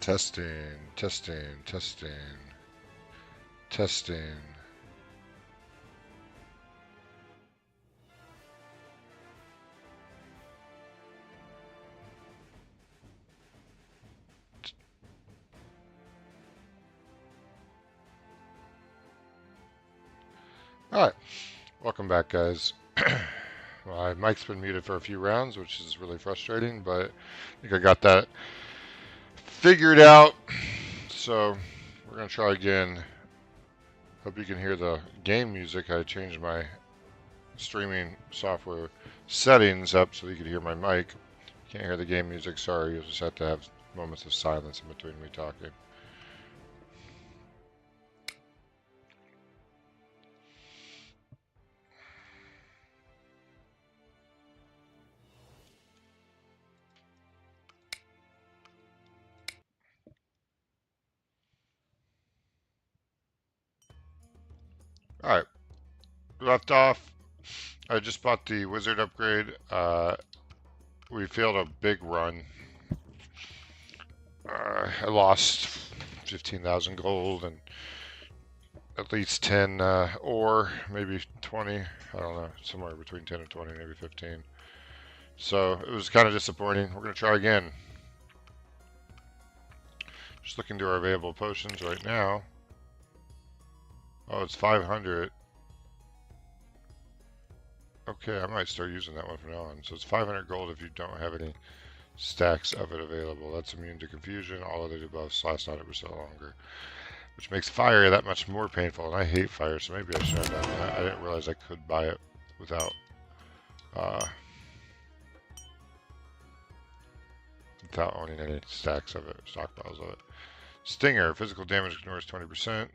Testing, testing, testing, testing. Alright, welcome back, guys. Well, my mic's been muted for a few rounds, which is really frustrating, but I think I got that figured out. So we're going to try again. Hope you can hear the game music. I changed my streaming software settings up so you can hear my mic. Can't hear the game music, sorry. You'll just have to have moments of silence in between me talking. Alright, left off. I just bought the wizard upgrade. We failed a big run. I lost 15,000 gold and at least 10 ore, maybe 20. I don't know, somewhere between 10 and 20, maybe 15. So it was kind of disappointing. We're going to try again. Just looking to our available potions right now. Oh, it's 500. Okay, I might start using that one from now on. So it's 500 gold if you don't have any stacks of it available. That's immune to confusion. All other debuffs last 100% longer. Which makes fire that much more painful. And I hate fire, so maybe I should have done that. I didn't realize I could buy it without without owning any stacks of it, stockpiles of it. Stinger, physical damage ignores 20%.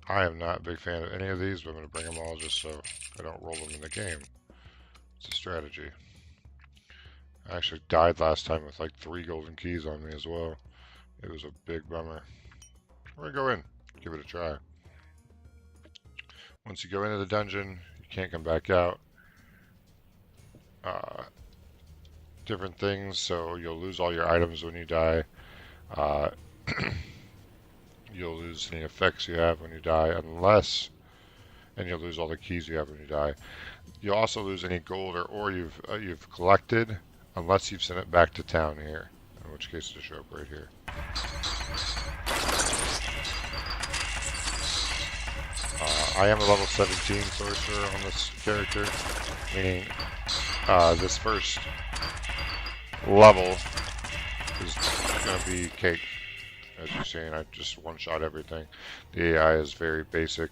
I am not a big fan of any of these, but I'm going to bring them all just so I don't roll them in the game. It's a strategy. I actually died last time with like 3 golden keys on me as well. It was a big bummer. We're going to go in, give it a try. Once you go into the dungeon, you can't come back out. Different things, so you'll lose all your items when you die. You'll lose any effects you have when you die, and you'll lose all the keys you have when you die. You'll also lose any gold or ore you've collected, unless you've sent it back to town here, in which case it'll show up right here. I am a level 17 sorcerer on this character, meaning this first level is going to be cake. As you're seeing, I just one-shot everything. The AI is very basic,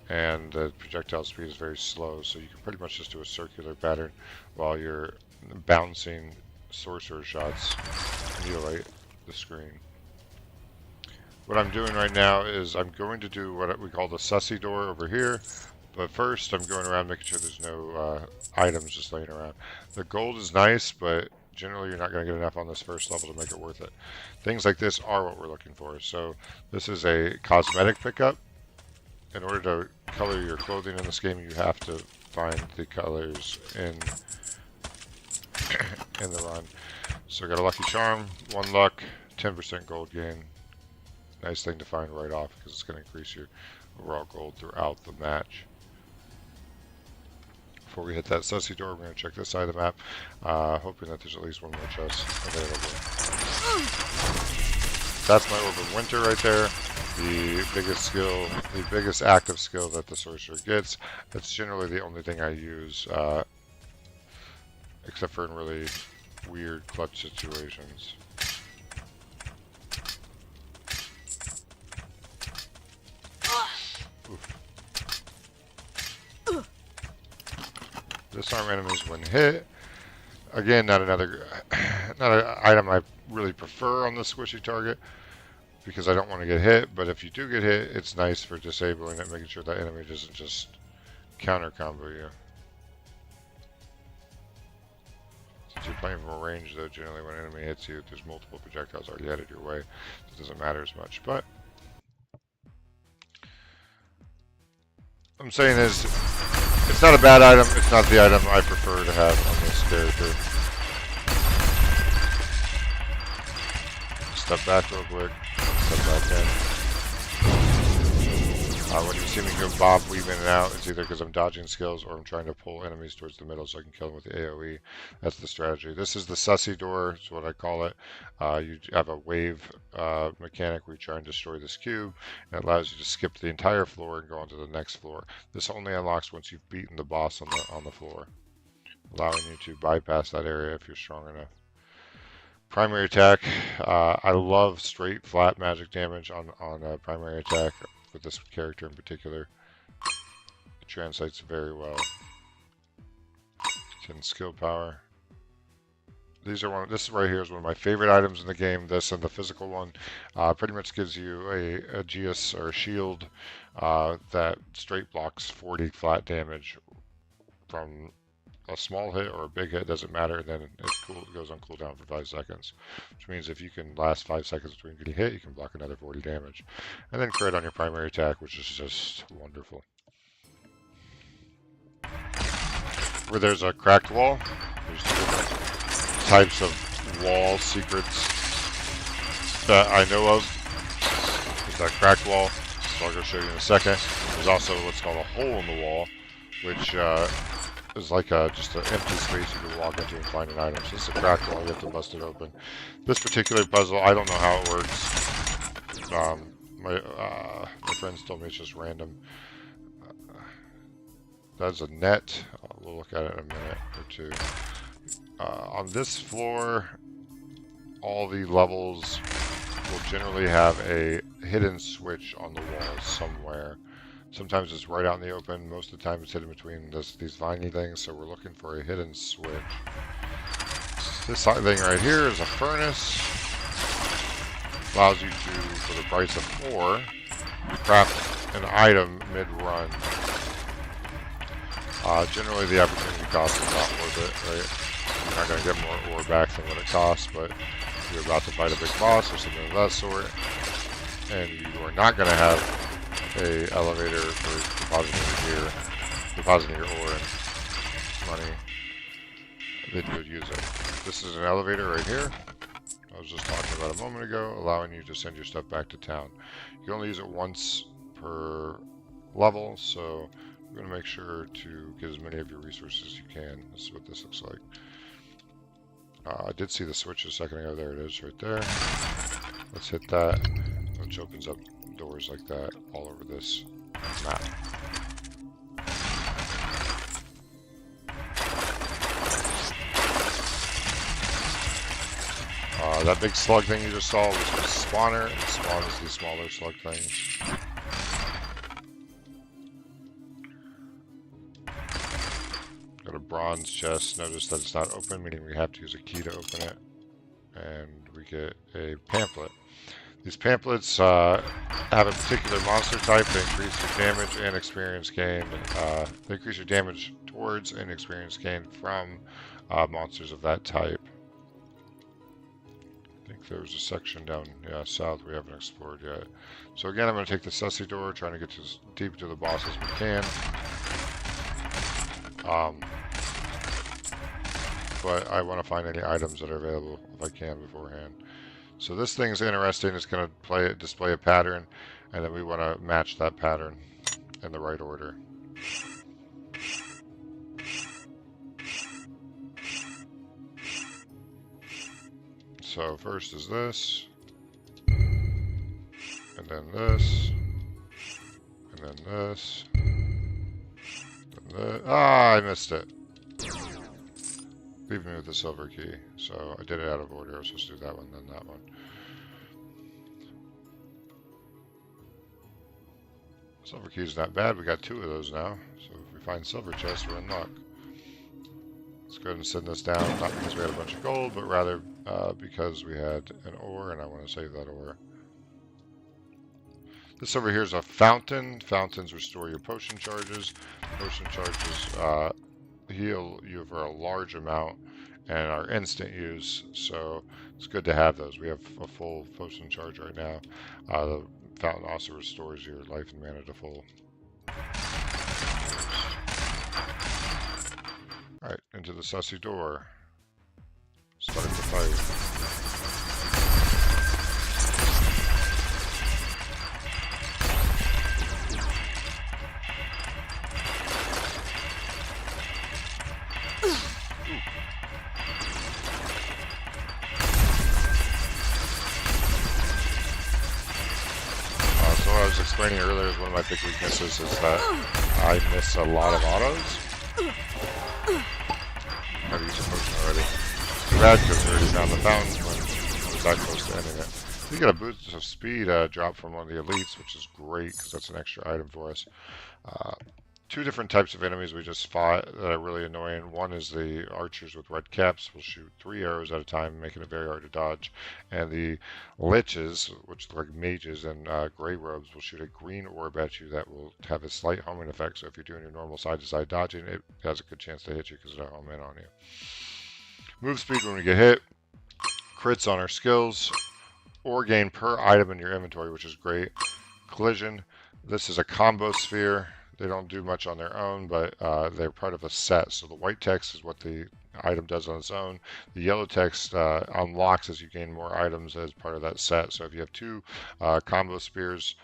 and the projectile speed is very slow, so you can pretty much just do a circular pattern while you're bouncing sorcerer shots to mutilate the screen. What I'm doing right now is I'm going to do what we call the sussy door over here, but first I'm going around making sure there's no items just laying around. The gold is nice, but generally you're not going to get enough on this first level to make it worth it. Things like this are what we're looking for. So this is a cosmetic pickup. In order to color your clothing in this game, you have to find the colors in the run. So I got a lucky charm, 1 luck, 10% gold gain. Nice thing to find right off because it's going to increase your overall gold throughout the match. Before we hit that sussy door, we're going to check this side of the map, hoping that there's at least one more chest available. That's my Overwinter right there. The biggest skill, the biggest active skill that the sorcerer gets. That's generally the only thing I use, except for in really weird clutch situations. Oof. Disarm enemies when hit. Again, not an item I really prefer on the squishy target because I don't want to get hit, but if you do get hit, it's nice for disabling it, making sure that enemy doesn't just counter combo you. Since you're playing from a range though, generally when an enemy hits you, there's multiple projectiles already headed your way. It doesn't matter as much, but I'm saying is, it's not a bad item, it's not the item I prefer to have on this character. step back real quick. Step back in. When you see me go bob weave in and out, it's either because I'm dodging skills or I'm trying to pull enemies towards the middle so I can kill them with the AoE. That's the strategy. This is the sussy door, is what I call it. You have a wave mechanic where you try and destroy this cube, and it allows you to skip the entire floor and go on to the next floor. This only unlocks once you've beaten the boss on the floor, allowing you to bypass that area if you're strong enough. Primary attack. I love straight flat magic damage on primary attack. With this character in particular, it translates very well. 10 skill power. This right here is one of my favorite items in the game. This and the physical one pretty much gives you a Geas or a shield that straight blocks 40 flat damage from a small hit or a big hit, doesn't matter. And then it goes on cooldown for 5 seconds, which means if you can last 5 seconds between getting hit, you can block another 40 damage. And then crit on your primary attack, which is just wonderful. Where there's a cracked wall, there's 2 different types of wall secrets that I know of. There's that cracked wall, so I'll go show you in a second. There's also what's called a hole in the wall, which is like just an empty space you can walk into and find an item. So this is a cracked wall, you have to bust it open. This particular puzzle, I don't know how it works. My friends told me it's just random. That's a net. We'll look at it in a minute or two. On this floor, all the levels will generally have a hidden switch on the wall somewhere. Sometimes it's right out in the open. Most of the time it's hidden between these viney things, so we're looking for a hidden switch. This thing right here is a furnace. Allows you to, for the price of 4, craft an item mid-run. Generally the opportunity cost is not worth it, right? You're not going to get more ore back than what it costs, but if you're about to fight a big boss or something of that sort, and you are not going to have a elevator for depositing your ore and money, then you would use it. This is an elevator right here. I was just talking about a moment ago, allowing you to send your stuff back to town. You can only use it once per level, so we're going to make sure to get as many of your resources as you can. This is what this looks like. I did see the switch a second ago. There it is right there. Let's hit that, which opens up doors like that all over this map. That big slug thing you just saw was a spawner, and spawns these smaller slug things. Got a bronze chest. Notice that it's not open, meaning we have to use a key to open it. And we get a pamphlet. These pamphlets have a particular monster type. They increase your damage and experience gained. They increase your damage towards and experience gained from monsters of that type. I think there was a section down south we haven't explored yet. So again, I'm going to take the sussy door, trying to get as deep to the boss as we can. But I want to find any items that are available if I can beforehand. So this thing's interesting. It's going to display a pattern, and then we want to match that pattern in the right order. So first is this, and then this, and then this, and this. Ah, I missed it. Leave me with the silver key. So I did it out of order. I was supposed to do that one, then that one. Silver key is not bad. We got 2 of those now. So if we find silver chests, we're in luck. Let's go ahead and send this down. Not because we had a bunch of gold, but rather because we had an ore, and I want to save that ore. This over here is a fountain. Fountains restore your potion charges. Potion charges heal you for a large amount and are instant use, so it's good to have those. We have a full potion charge right now. The fountain also restores your life and mana to full. Alright, into the sussy door. Starting the fight. was explaining earlier, is one of my big weaknesses is that I miss a lot of autos. I've used a potion already. Too bad, because we already found the fountain when I was that close to ending it. You get a boost of speed drop from one of the elites, which is great, because that's an extra item for us. Two different types of enemies we just fought that are really annoying. One is the archers with red caps will shoot 3 arrows at a time, making it very hard to dodge. And the liches, which look like mages and gray robes, will shoot a green orb at you that will have a slight homing effect. So if you're doing your normal side-to-side dodging, it has a good chance to hit you because it'll home in on you. Move speed when we get hit. Crits on our skills. Or gain per item in your inventory, which is great. Collision. This is a combo sphere. They don't do much on their own, but they're part of a set. So the white text is what the item does on its own. The yellow text unlocks as you gain more items as part of that set. So if you have two combo spears,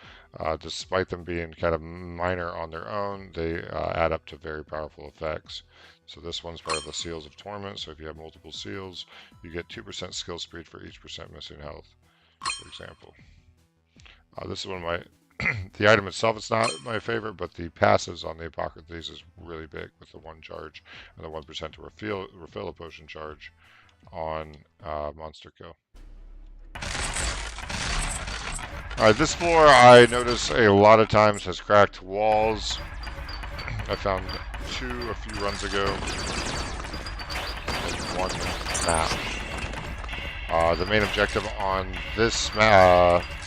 despite them being kind of minor on their own, they add up to very powerful effects. So this one's part of the Seals of Torment. So if you have multiple seals, you get 2% skill speed for each % missing health, for example. This is one of my... the item itself is not my favorite, but the passives on the Apocalypse is really big with the 1 charge and the 1% to refill a potion charge on Monster Kill. Alright, this floor I notice a lot of times has cracked walls. I found 2 a few runs ago in one map. The main objective on this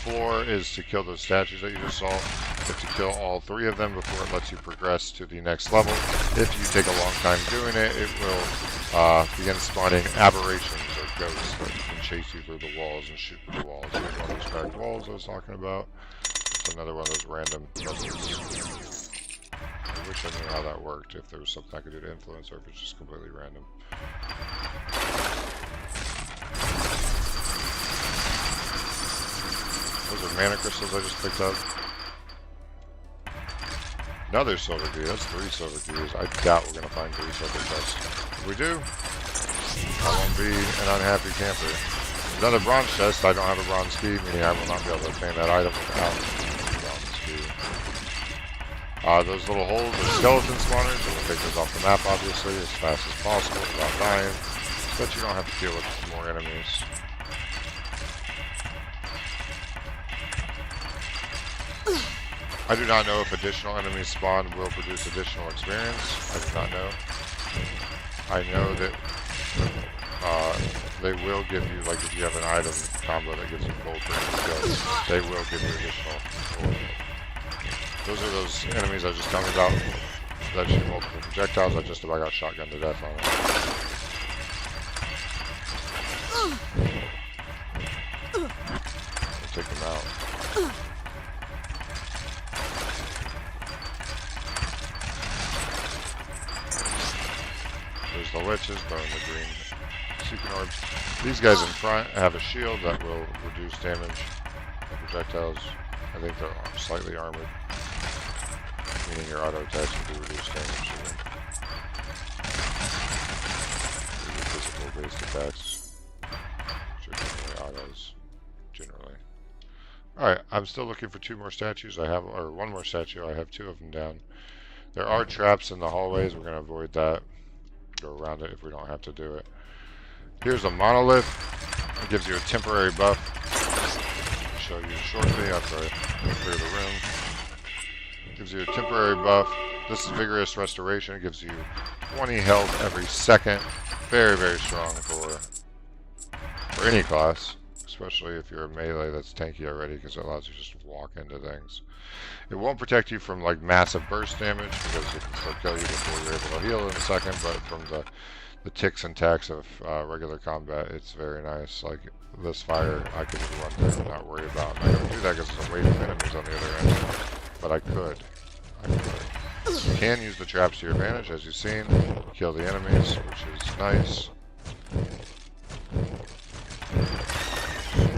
floor is to kill those statues that you just saw. You have to kill all 3 of them before it lets you progress to the next level. If you take a long time doing it, it will begin spawning aberrations or ghosts that can chase you through the walls and shoot through the walls. Here's one of those cracked walls I was talking about. It's another one of those random puzzles. I wish I knew how that worked, if there was something I could do to influence or if it's just completely random. Those are mana crystals I just picked up. Another silver key. That's 3 silver keys. I doubt we're going to find 3 silver chests. If we do, I won't be an unhappy camper. Another bronze chest. I don't have a bronze key, meaning I will not be able to obtain that item without a bronze key. Those little holes are skeleton spawners. So we'll take those off the map, obviously, as fast as possible without dying. But you don't have to deal with more enemies. I do not know if additional enemies spawn will produce additional experience. I do not know. I know that they will give you, like if you have an item combo that gives you gold for every kill, they will give you additional gold. Those are those enemies I was just telling you about that shoot multiple projectiles. I just about got shotgunned to death on it. I'll take them out. There's the witches, burn the green seeking orbs. These guys in front have a shield that will reduce damage of projectiles. I think they're slightly armored, meaning your auto attacks will do reduced damage to them. These are physical based attacks, which are generally autos, generally. Alright, I'm still looking for 2 more statues. I have, or 1 more statue. I have 2 of them down. There are traps in the hallways. We're going to avoid that. Go around it if we don't have to do it. Here's a monolith. It gives you a temporary buff. I'll show you shortly after I clear the room. It gives you a temporary buff. This is Vigorous Restoration. It gives you 20 health every second. Very, very strong for any class, especially if you're a melee that's tanky already, because it allows you just to walk into things. It won't protect you from like massive burst damage because it can still kill you before you're able to heal in a second, but from the ticks and tacks of regular combat, it's very nice. Like this fire, I could just run through and not worry about. I'm not going to do that because there's a wave of enemies on the other end, but I could. You can use the traps to your advantage, as you've seen. Kill the enemies, which is nice.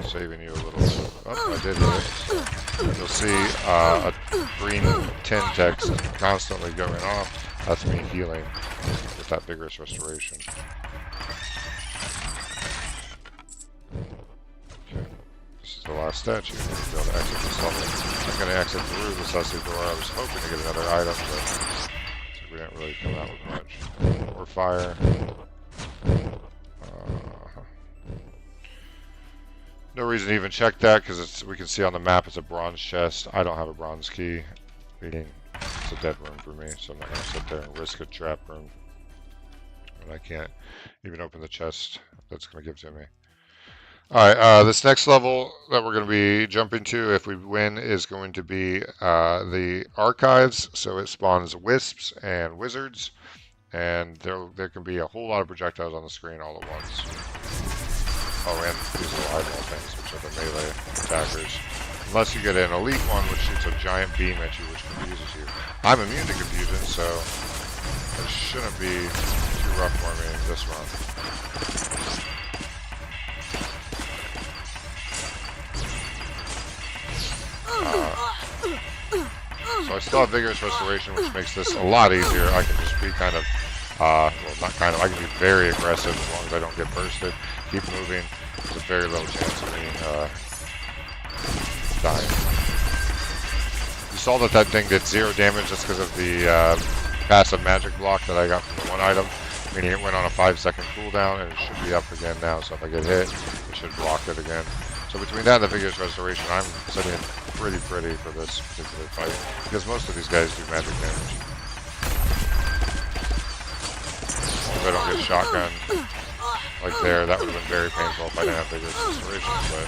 Saving you a little bit. Oh, I did hit it. You'll see a green tin text constantly going off. That's me healing with that Vigorous Restoration. Okay, this is the last statue. To be able to exit this level. I'm going to exit through the sussy door. I was hoping to get another item, but we didn't really come out with much. More fire. No reason to even check that because we can see on the map it's a bronze chest. I don't have a bronze key, meaning it's a dead room for me, so I'm not going to sit there and risk a trap room when I can't even open the chest that's going to give to me. Alright, this next level that we're going to be jumping to, if we win, is going to be the archives. So it spawns wisps and wizards, and there can be a whole lot of projectiles on the screen all at once. Oh, and these little eyeball things, which are the melee attackers. Unless you get an elite one, which shoots a giant beam at you, which confuses you. I'm immune to confusion, so it shouldn't be too rough for me this run. So I still have Vigorous Restoration, which makes this a lot easier. I can just be kind of, well, not kind of, I can be very aggressive as long as I don't get bursted. Keep moving. There's a very low chance of me dying. You saw that that thing did 0 damage just because of the passive magic block that I got from the one item. Meaning it went on a 5-second cooldown, and it should be up again now. So if I get hit, it should block it again. So between that and the Vigorous Restoration, I'm sitting pretty for this particular fight. Because most of these guys do magic damage. If I don't get shotgun like there, that would have been very painful if I didn't have Vigorous Restoration, but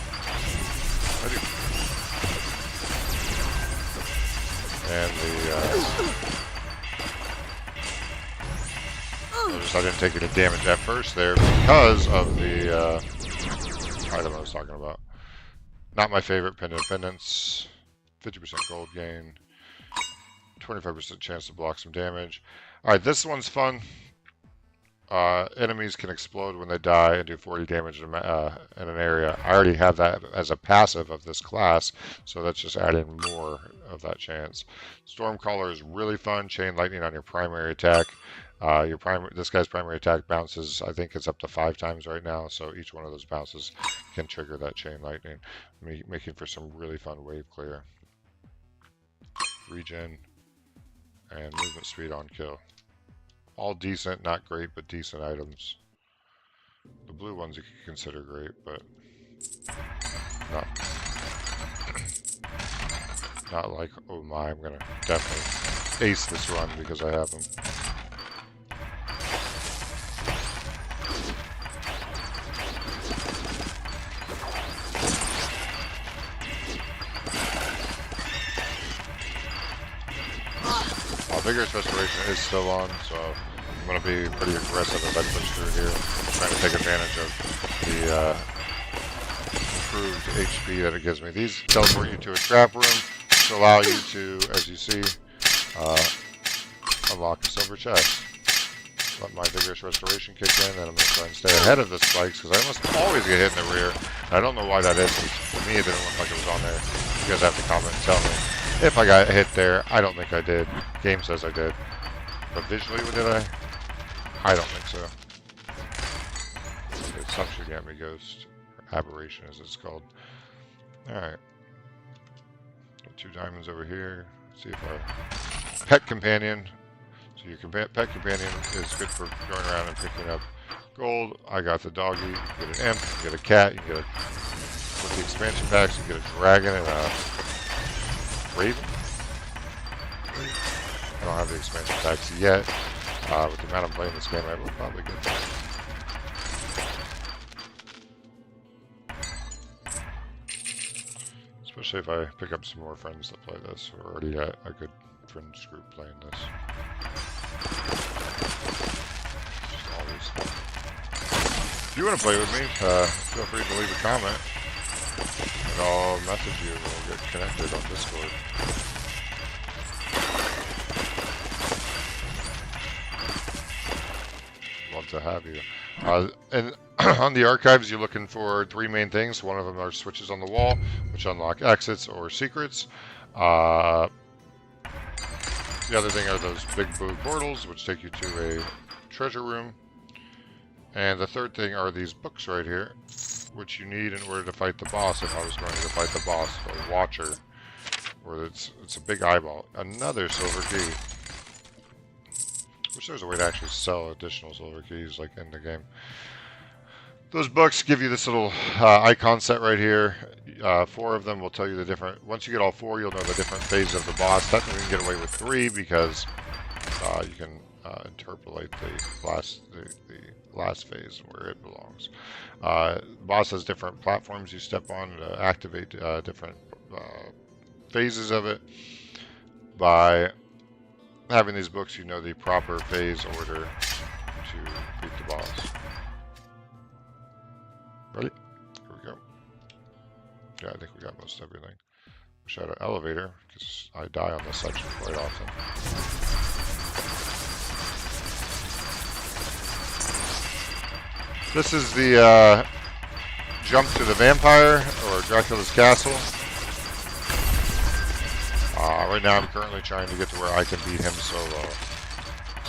I do. And notice I didn't take any damage at first there because of the item I was talking about. Not my favorite, Pendant of Pendants. 50% gold gain. 25% chance to block some damage. Alright, this one's fun. Enemies can explode when they die and do 40 damage in an area. I already have that as a passive of this class, so that's just adding more of that chance. Stormcaller is really fun. Chain lightning on your primary attack. This guy's primary attack bounces, I think it's up to 5 times right now, so each one of those bounces can trigger that chain lightning, making for some really fun wave clear. Regen and movement speed on kill. All decent, not great, but decent items. The blue ones you could consider great, but not like, oh my, I'm gonna definitely ace this run because I have them. Vigorous Restoration is still on, so I'm going to be pretty aggressive as I push through here, trying to take advantage of the improved HP that it gives me. These teleport you to a trap room, which allow you to, as you see, unlock a silver chest. Let my Vigorous Restoration kick in, and I'm going to try and stay ahead of the spikes, because I almost always get hit in the rear. I don't know why that is. To me, it didn't look like it was on there. You guys have to comment and tell me. If I got hit there, I don't think I did. Game says I did. But visually, did I? I don't think so. It's some Shigami Ghost. Or Aberration, as it's called. Alright. 2 diamonds over here. Let's see if our pet companion. So your pet companion is good for going around and picking up gold. I got the doggy. You can get an imp, you can get a cat, you can get with the expansion packs, you can get a dragon and a raven. I don't have the expansion packs yet. With the amount I'm playing this game, I will probably get that. Especially if I pick up some more friends that play this. We're already got a good friends group playing this. Just always. If you want to play with me, feel free to leave a comment. And I'll message you and we'll get connected on Discord. Love to have you. And on the archives, you're looking for 3 main things. One of them are switches on the wall, which unlock exits or secrets. The other thing are those big blue portals, which take you to a treasure room. And the third thing are these books right here, which you need in order to fight the boss. If I was going to fight the boss, the Watcher, where it's a big eyeball. Another silver key. Wish there was a way to actually sell additional silver keys like in the game. Those books give you this little icon set right here. 4 of them will tell you the different. Once you get all 4, you'll know the different phases of the boss. Technically, you can get away with 3 because you can interpolate the last phase where it belongs. The boss has different platforms you step on to activate different phases of it. By having these books, you know the proper phase order to beat the boss. Ready? Here we go. Yeah, I think we got most everything. Wish I had an elevator, because I die on this section quite often. This is the jump to the vampire, or Dracula's castle. Right now I'm currently trying to get to where I can beat him solo.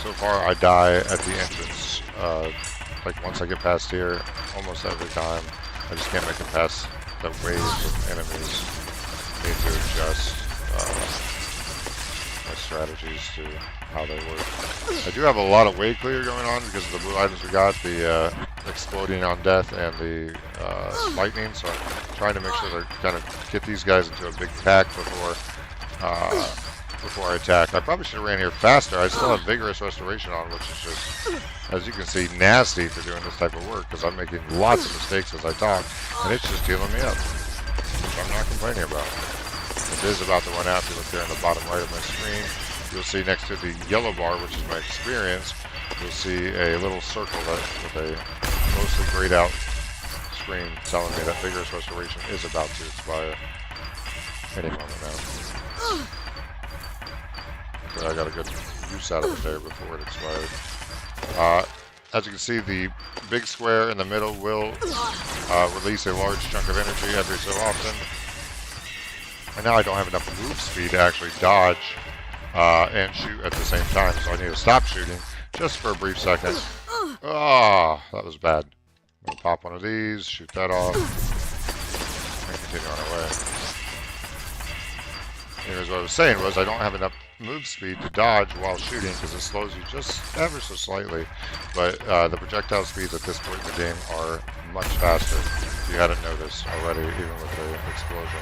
So far I die at the entrance. Like once I get past here, almost every time, I just can't make it past the waves of enemies. I need to adjust my strategies to how they work. I do have a lot of wave clear going on because of the blue items we got, the exploding on death and the lightning, so I'm trying to make sure to kind of get these guys into a big pack before I attack. I probably should have ran here faster. I still have vigorous restoration on, which is just, as you can see, nasty for doing this type of work because I'm making lots of mistakes as I talk, and it's just healing me up, which I'm not complaining about. It is about to run out. If you look there in the bottom right of my screen, you'll see next to the yellow bar, which is my experience, you'll see a little circle with a mostly grayed out screen telling me that vigorous restoration is about to expire any moment now. But I got a good use out of it there before it expired. As you can see, the big square in the middle will release a large chunk of energy every so often. And now I don't have enough move speed to actually dodge and shoot at the same time, so I need to stop shooting just for a brief second. Ah, that was bad. I'm gonna pop one of these, shoot that off, and continue on our way. Anyways, what I was saying was I don't have enough move speed to dodge while shooting because it slows you just ever so slightly. But the projectile speeds at this point in the game are much faster, if you hadn't noticed already, even with the explosion.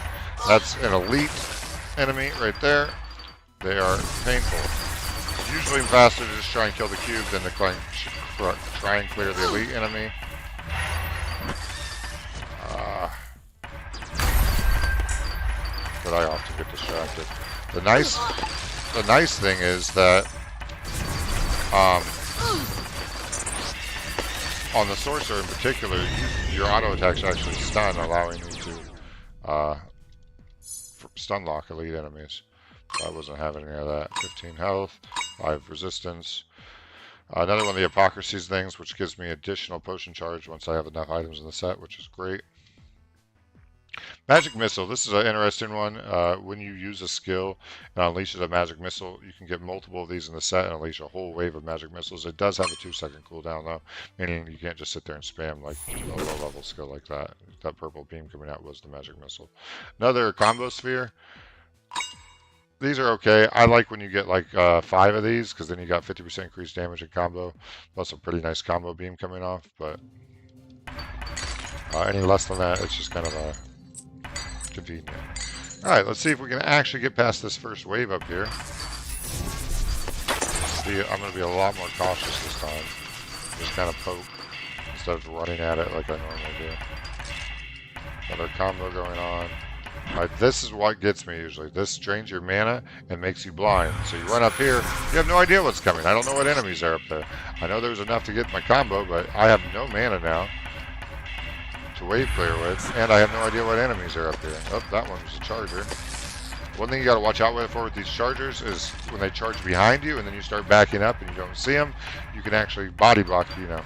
That's an elite enemy right there. They are painful. It's usually faster to just try and kill the cube than to try and clear the elite enemy. But I often get distracted. The nice thing is that on the sorcerer in particular, your auto attacks actually stun, allowing you to stun lock elite enemies. So I wasn't having any of that. 15 health, 5 resistance. Another one of the Hypocrisies things, which gives me additional potion charge once I have enough items in the set, which is great. Magic Missile. This is an interesting one. When you use a skill and unleashes a Magic Missile, you can get multiple of these in the set and unleash a whole wave of Magic Missiles. It does have a 2-second cooldown, though, meaning you can't just sit there and spam like a low-level skill like that. That purple beam coming out was the Magic Missile. Another Combo Sphere. These are okay. I like when you get like 5 of these, because then you got 50% increased damage in combo, plus a pretty nice combo beam coming off, but any less than that, it's just kind of a convenient. Alright, let's see if we can actually get past this first wave up here. I'm going to be a lot more cautious this time. Just kind of poke instead of running at it like I normally do. Another combo going on. Alright, this is what gets me usually. This drains your mana and makes you blind. So you run up here, you have no idea what's coming. I don't know what enemies are up there. I know there was enough to get my combo, but I have no mana now to wave clear with, and I have no idea what enemies are up here. Oh, that one was a charger. One thing you got to watch out for with these chargers is when they charge behind you and then you start backing up and you don't see them, you can actually body block, you know,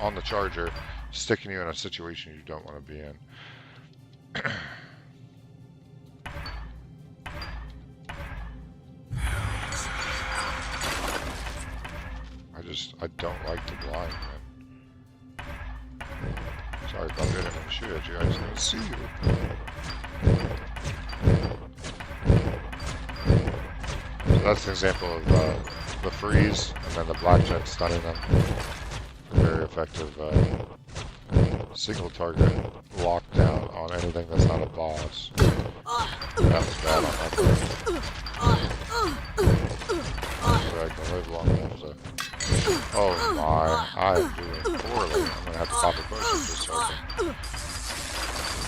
on the charger, sticking you in a situation you don't want to be in. I don't like the blind, man. shoot at you, I just don't see you. So that's an example of the freeze, and then the blackjack stunning them. Very effective single target lockdown on anything that's not a boss. That was bad on that part. So I can live long enough to... Oh my, I am doing poorly. I'm going to have to pop a potion just so I can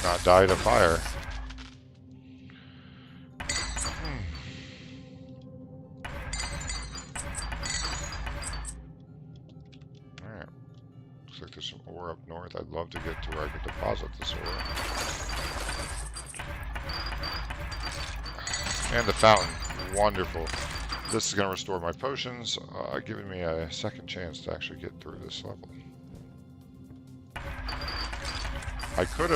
not die to fire. Alright. Looks like there's some ore up north. I'd love to get to where I could deposit this ore. And the fountain. Wonderful. This is going to restore my potions, giving me a second chance to actually get through this level. I could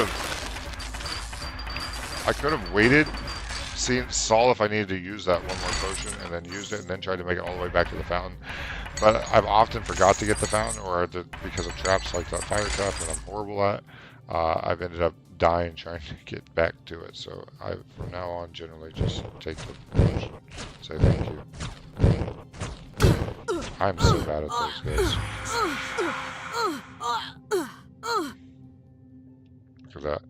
have waited, saw if I needed to use that one more potion, and then used it, and then tried to make it all the way back to the fountain. But I've often forgot to get the fountain, or because of traps like that fire trap that I'm horrible at, I've ended up dying trying to get back to it. So I, from now on, generally just take the potion. Say thank you. I'm so bad at those guys. Look at that.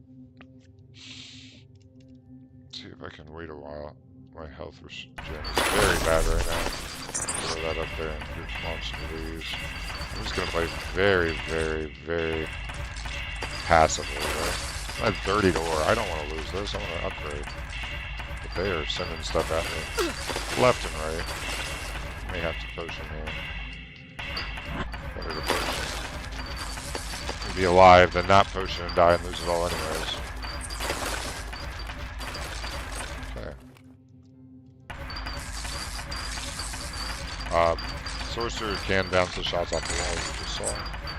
Let's see if I can wait a while. My health regen is very bad right now. Throw that up there and launch some of these. I'm just going to play very, very, very passively, right? I have 30 to ore. I don't want to lose this. I want to upgrade. But they are sending stuff at me left and right. May have to potion here. Better to potion. Be alive than not potion and die and lose it all anyways. Okay. Sorcerer can bounce the shots off the wall, as you just saw.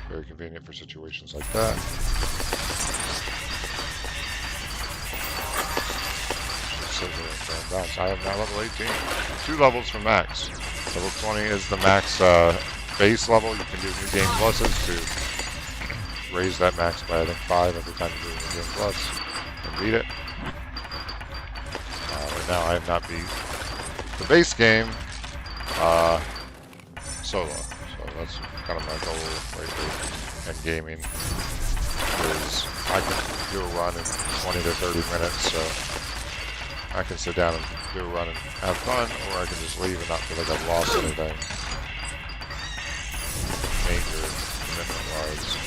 Very convenient for situations like that. Bounce. I am now level 18. 2 levels from max. Level 20 is the max base level. You can do new game pluses to raise that max by, I think, 5 every time you do a new game plus and beat it. Right now I have not beat the base game solo. So that's kind of my goal lately in gaming, is I can do a run in 20 to 30 minutes. So I can sit down and do a run and have fun, or I can just leave and not feel like I've lost anything major commitment-wise.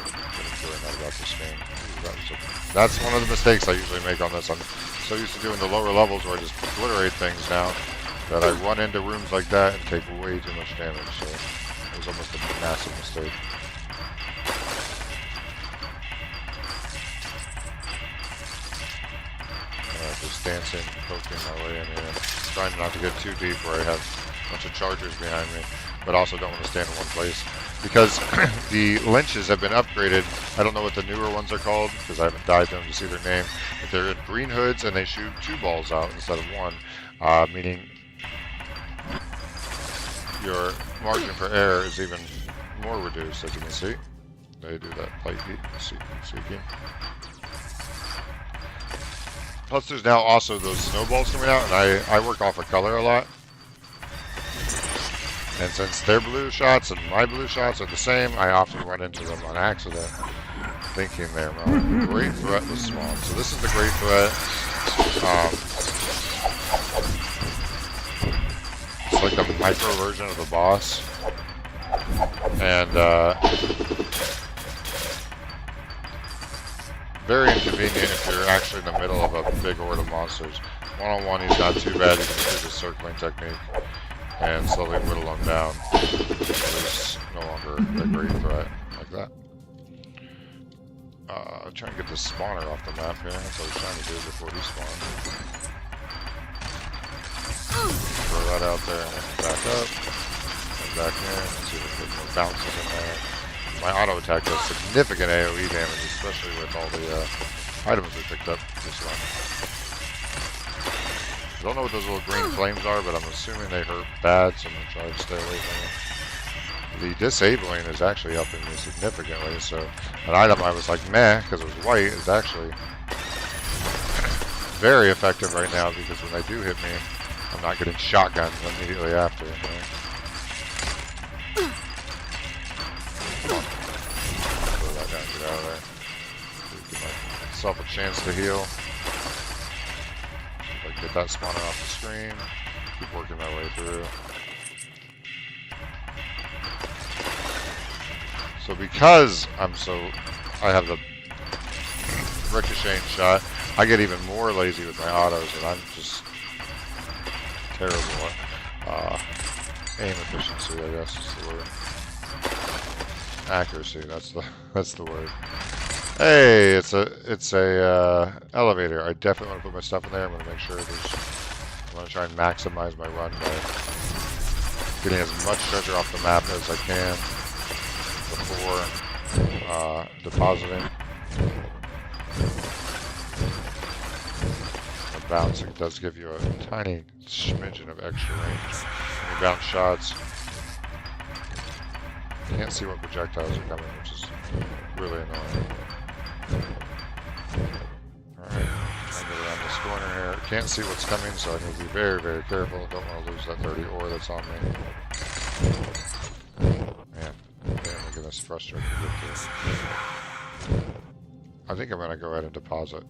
I'm enjoying that about this game. That's one of the mistakes I usually make on this. I'm so used to doing the lower levels where I just obliterate things now that I run into rooms like that and take way too much damage. So it was almost a massive mistake. Just dancing, poking my way in here, trying not to get too deep where I have a bunch of chargers behind me, but also don't want to stand in one place because the lynches have been upgraded. I don't know what the newer ones are called because I haven't died to them to see their name, but they're in green hoods and they shoot 2 balls out instead of 1, meaning your margin for error is even more reduced, as you can see. They do that plate seeking. Plus there's now also those snowballs coming out, and I work off of color a lot. And since their blue shots and my blue shots are the same, I often run into them on accident, thinking they're wrong. Great Threat was small. So this is the Great Threat. It's like the micro version of the boss. And very inconvenient if you're actually in the middle of a big horde of monsters. One-on-one, he's not too bad. You can do the circling technique and slowly whittle him down. He's no longer a great threat like that. Trying to get the spawner off the map here. That's what I was trying to do before he spawned. Throw that out there and back up. And back in. Let's see if we can get more bounces in there. My auto attack does significant AoE damage, especially with all the items we picked up this run. I don't know what those little green flames are, but I'm assuming they hurt bad, so I'm going to try to stay away from them. the disabling is actually helping me significantly. So an item I was like meh because it was white is actually very effective right now, because when they do hit me, I'm not getting shotguns immediately after. Right? Come on. Throw that down, get out of there. Give myself a chance to heal. If I can get that spawner off the screen. Keep working my way through. So because I have the ricocheting shot, I get even more lazy with my autos, and I'm just terrible at aim efficiency, I guess is the word. Accuracy, that's the word. Hey, it's a elevator. I definitely want to put my stuff in there. I'm going to make sure I'm going to try and maximize my run by getting as much treasure off the map as I can before depositing. Bouncing does give you a tiny smidgen of extra range. When you bounce shots, you can't see what projectiles are coming, which is really annoying. Alright, trying to get around this corner here. Can't see what's coming, so I need to be very, very careful. Don't want to lose that 30 ore that's on me. Man, I'm getting this frustrated to get to. I think I'm going to go ahead and deposit.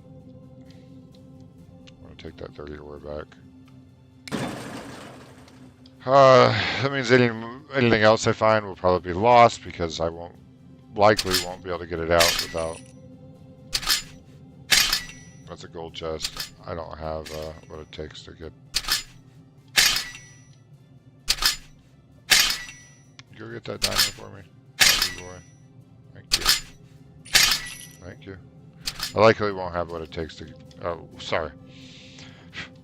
Take that 30 ore back. That means anything else I find will probably be lost, because I likely won't be able to get it out without. That's a gold chest. I don't have what it takes to get. Go get that diamond for me, boy. Thank you. Thank you. I likely won't have what it takes to. Oh, sorry.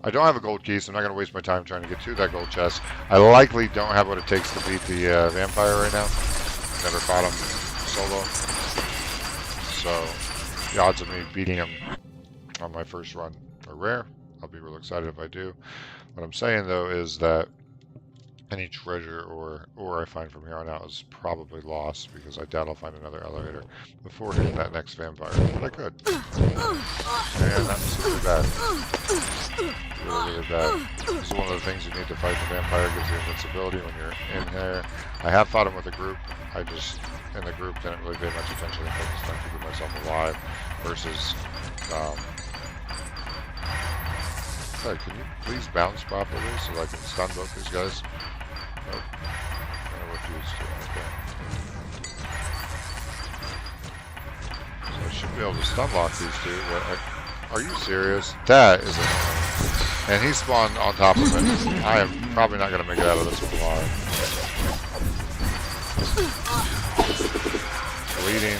I don't have a gold key, so I'm not going to waste my time trying to get to that gold chest. I likely don't have what it takes to beat the vampire right now. Never fought him solo. So the odds of me beating him on my first run are rare. I'll be real excited if I do. What I'm saying, though, is that any treasure or I find from here on out is probably lost, because I doubt I'll find another elevator before hitting that next vampire. But I could. And that was really bad. Really, really bad. This is one of the things you need to fight the vampire, gives you invincibility when you're in there. I have fought him with a group. I just, in the group, didn't really pay much attention and focused on keeping myself alive versus, hey, can you please bounce properly so that I can stun both these guys? Nope. I refuse to. Okay. So I should be able to stun lock these two, but are you serious? That is annoying. And he spawned on top of it. I am probably not going to make it out of this one alive. Bleeding.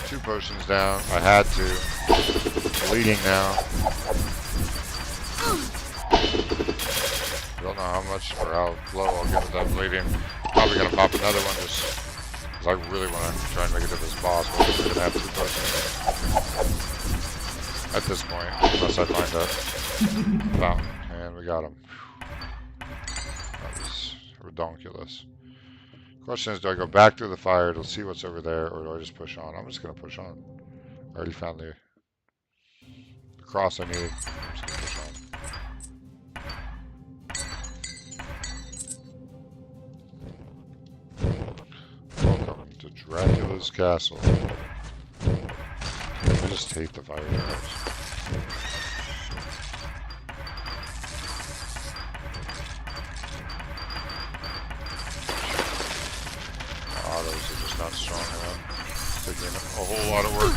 2 potions down. I had to. Bleeding now. Don't know how much or how low I'll get with that bleeding. Probably going to pop another one just because I really want to try and make it to this boss. We're going to have 2 potions at this point, unless I find a fountain. And we got him. That was redonkulous. Question is, do I go back through the fire to see what's over there, or do I just push on? I'm just going to push on. I already found the cross I needed. I'm just going to push on. Welcome to Dracula's castle. I just hate the fire arrows. Autos are just not strong enough. Taking a whole lot of work.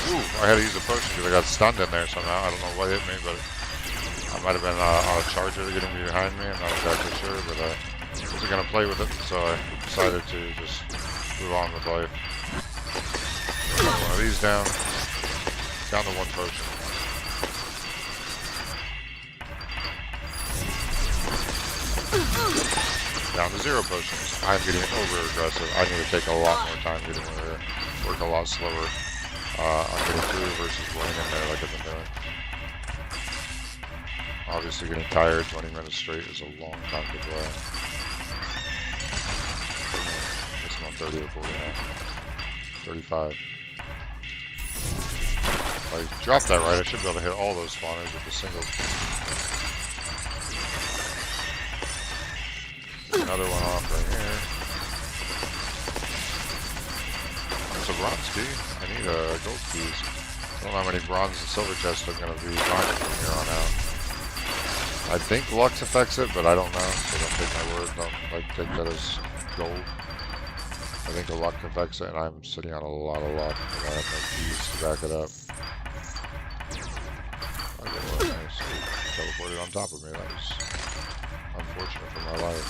Ooh, I had to use a potion because I got stunned in there somehow. I don't know what hit me, but I might have been on a charger getting behind me. I'm not exactly sure, but I wasn't going to play with it, so I decided to just move on with life. Got one of these down. Down to 1 potion. Down to 0 potions. I'm getting over aggressive. I need to take a lot more time getting there. Work a lot slower on getting through versus going in there like I've been doing. Obviously getting tired, 20 minutes straight is a long time to play. It's not 30 or 40 now. 35. If I drop that right, I should be able to hit all those spawners with a single. Another one off right here. There's a bronze key. I need gold keys. I don't know how many bronze and silver chests I'm going to be finding from here on out. I think Lux affects it, but I don't know, so don't take my word. Don't take that as gold. I think the luck affects it, and I'm sitting on a lot of luck, and I have no keys to back it up. I got one nice. Teleported on top of me. That was unfortunate for my life.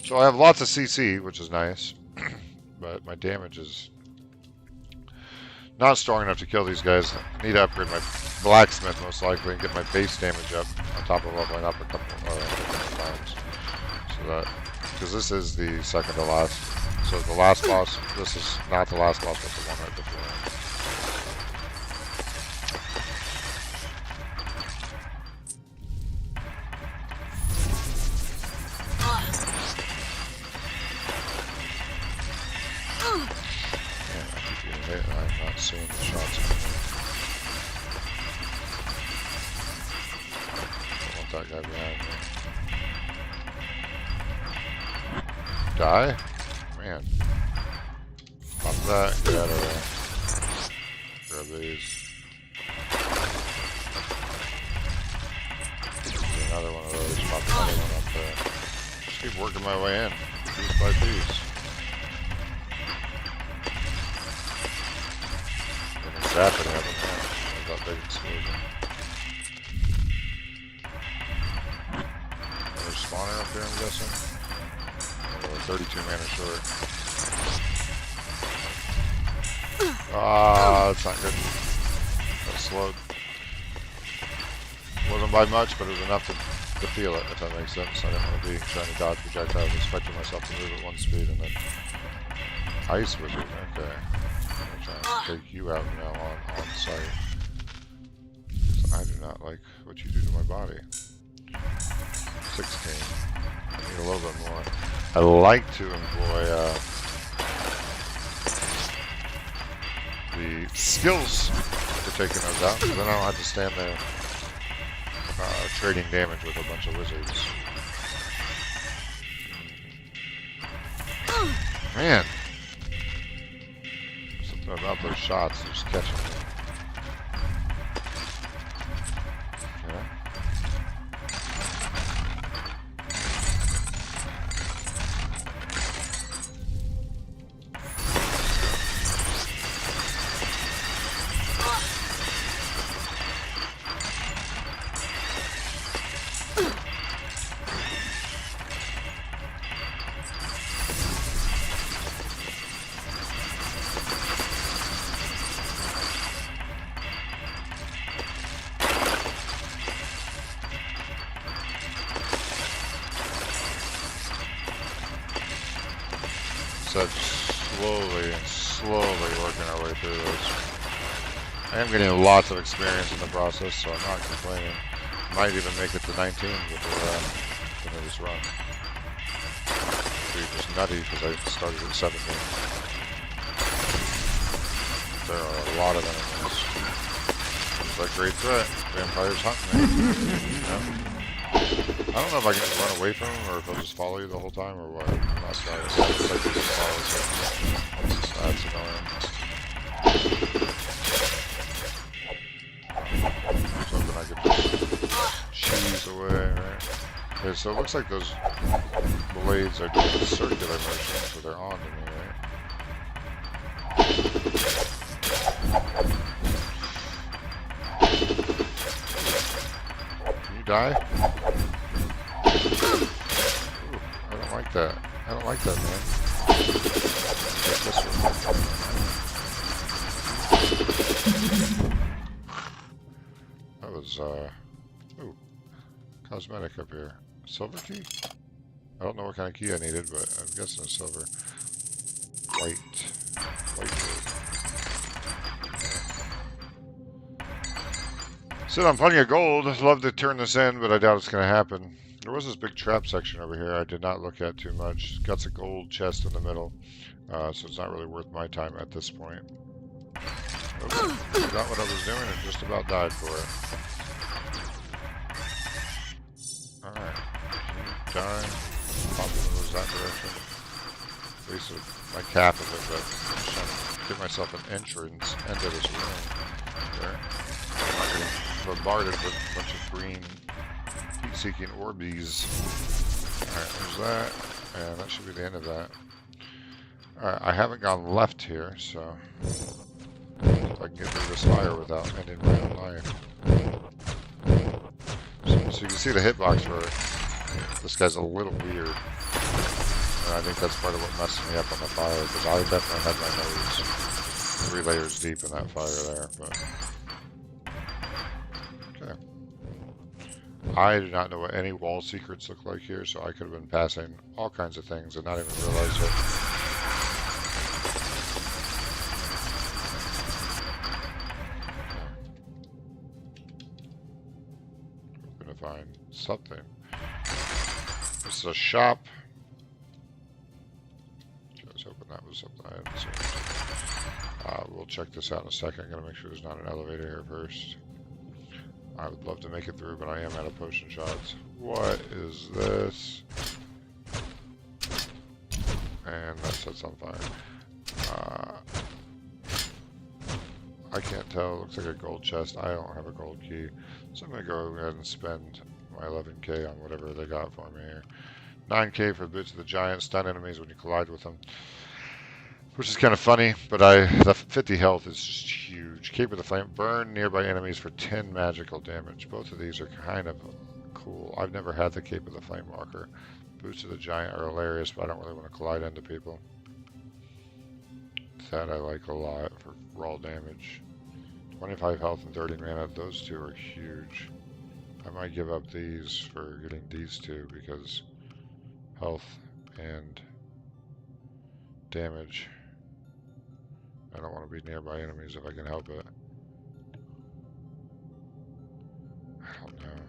So I have lots of CC, which is nice, but my damage is not strong enough to kill these guys. I need to upgrade my blacksmith most likely and get my base damage up on top of leveling up a couple times. So that, because this is the second to last. So the last boss, this is not the last boss, but the one right before. Seeing the shots coming in. Don't want that guy behind me. Die? Man. Pop that, get out of there. Grab these. Another one of those, pop another one up there. Just keep working my way in, piece by piece. Happening up in there. That big explosion. Another spawner up there, I'm guessing. Oh, 32 mana short. Ah, that's not good. That slowed. Wasn't by much, but it was enough to feel it, if that makes sense. I didn't want to be trying to dodge projectiles. I was expecting myself to move at one speed and then ice wizard. Okay. I'm trying to take you out now on site. I do not like what you do to my body. 16. I need a little bit more. I like to employ the skills for taking those out, because then I don't have to stand there trading damage with a bunch of wizards. Man! About those shots, just catching me. Okay. Slowly working our way through this. I am getting lots of experience in the process, so I'm not complaining. Might even make it to 19 before the end of this run. It'd be just nutty because I started at 17. There are a lot of enemies. It's a great threat. Vampires hunt me. Yep. I don't know if I can just run away from them or if they'll just follow you the whole time or what. I'm not sure. It's like they just follow us. That's annoying. Something I could just cheese away, right? Okay, so it looks like those blades are doing circular motion, so they're on to me, right? Can you die? Ooh, I don't like that. I don't like that, man. Take this one. That was, ooh, cosmetic up here. Silver key? I don't know what kind of key I needed, but I'm guessing it's silver. White. White wood. Sit on plenty of gold. I'd love to turn this in, but I doubt it's going to happen. There was this big trap section over here I did not look at too much. Got a gold chest in the middle, so it's not really worth my time at this point. Oops, forgot what I was doing and just about died for it. Alright, dying. Pop one of those that direction. Wasted like half of it, but I'm just trying to give myself an entrance into this room. There. I'm not getting bombarded with a bunch of green heat-seeking orbies. Alright, there's that. And that should be the end of that. Alright, I haven't gone left here, so if I can get through this fire without ending my own life. So you can see the hitbox for this guy's a little weird. And I think that's part of what messed me up on the fire, because I definitely had my nose 3 layers deep in that fire there, but... Okay. I do not know what any wall secrets look like here, so I could have been passing all kinds of things and not even realized it. Hoping to find something. This is a shop. I was hoping that was something I hadn't seen. We'll check this out in a second. I'm going to make sure there's not an elevator here first. I would love to make it through, but I am out of potion shots. What is this? And that sets on fire. I can't tell. It looks like a gold chest. I don't have a gold key. So I'm going to go ahead and spend my 11k on whatever they got for me here. 9k for Boots of the Giant. Stun enemies when you collide with them. Which is kind of funny, but the 50 health is just huge. Cape of the Flame. Burn nearby enemies for 10 magical damage. Both of these are kind of cool. I've never had the Cape of the Flame marker. Boots of the Giant are hilarious, but I don't really want to collide into people. That I like a lot for raw damage. 25 health and 30 mana. Those two are huge. I might give up these for getting these two because health and damage. I don't want to be nearby enemies if I can help it. I don't know.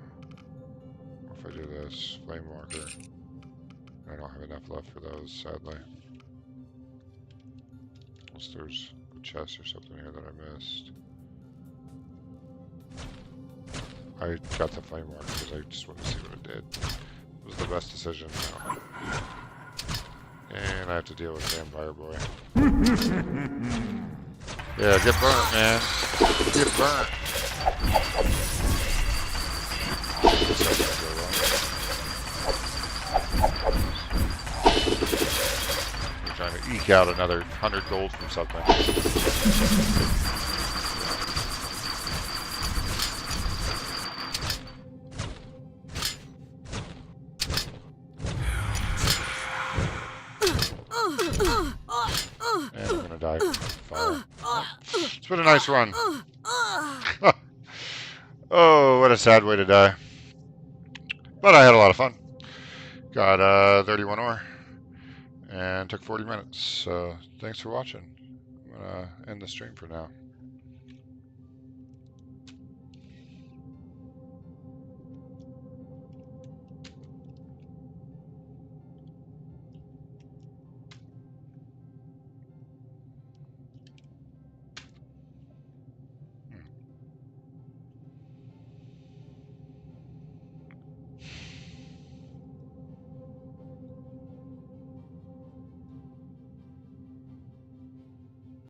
If I do this, flame marker. I don't have enough left for those, sadly. Unless there's a chest or something here that I missed. I got the flame marker because I just wanted to see what it did. It was the best decision now. And I have to deal with Vampire Boy. Yeah, get burnt, man. Get burnt. We're trying to eke out another 100 gold from something. And I'm gonna die from fire. It's been a nice run. Oh, what a sad way to die. But I had a lot of fun. Got 31 ore. And took 40 minutes. So thanks for watching. I'm gonna end the stream for now.